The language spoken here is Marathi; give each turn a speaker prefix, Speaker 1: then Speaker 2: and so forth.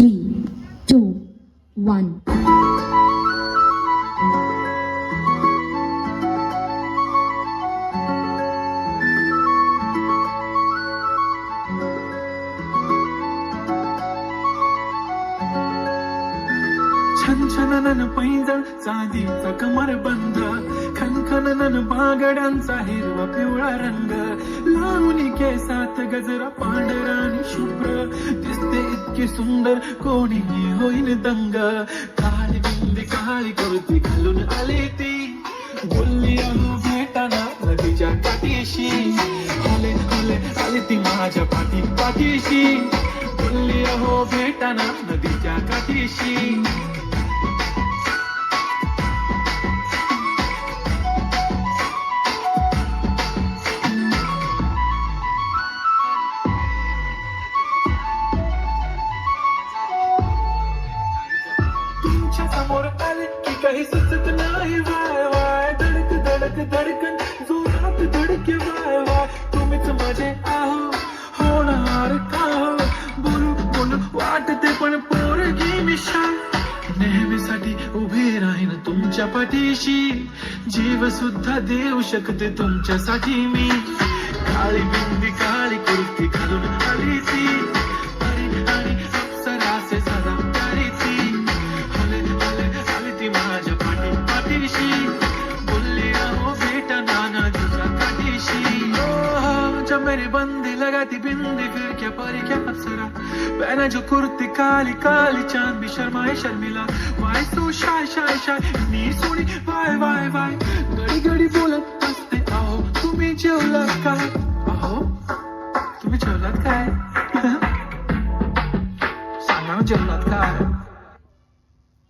Speaker 1: 3, 2, 1.
Speaker 2: छन छननन पैंजण चांदीचा कमर बंद, खनखननन बागड्यांचा हिरवा पिवळा रंग, लावणी केसात गजरा पांढरा आणि शुभ्र, दिसते इतकी सुंदर कोणीही होईल दंग. काळी बिंदी काळी कुर्ती घालून आली ती, बोलली अहो भेटाना नदीच्या काठीशी, आले आले आली ती माझ्या पाठीशी, बोलली अहो भेटाना नदीच्या काठीशी. तुमच्या समोर आले की काही सुचत नाही, वाय वाय धडक धडक धडकन जोरात धडके, वाय वाय तुम्हीच माझे आहो होणार का हो, बोलू बोलू वाटते पण पोरगी मी शाय, नेहमीसाठी उभे राहीन तुमच्या पाठीशी, जीव सुद्धा देऊ शकते तुमच्यासाठी मी. काळी बिंदी काळी कुर्ती घालून आली ती, आणि अप्सराचे सदा प्यारी ती, माझ्या पाठीशी, बोलली अहो बेटा नाना तुझ्या काठीशी. जब मेरी बंदी लगाती बिंदी फिर क्या परी क्या अप्सरा, पहना जो कुर्ती काली काली चांद भी शर्माए शर्मिला, why so shy shy shy इतनी सोनी, वाय वाय वाय घडी घडी बोलत असते अहो तुम्ही जेवलात काय, अहो तुम्ही जेवलात काय सांगा जेवलात काय.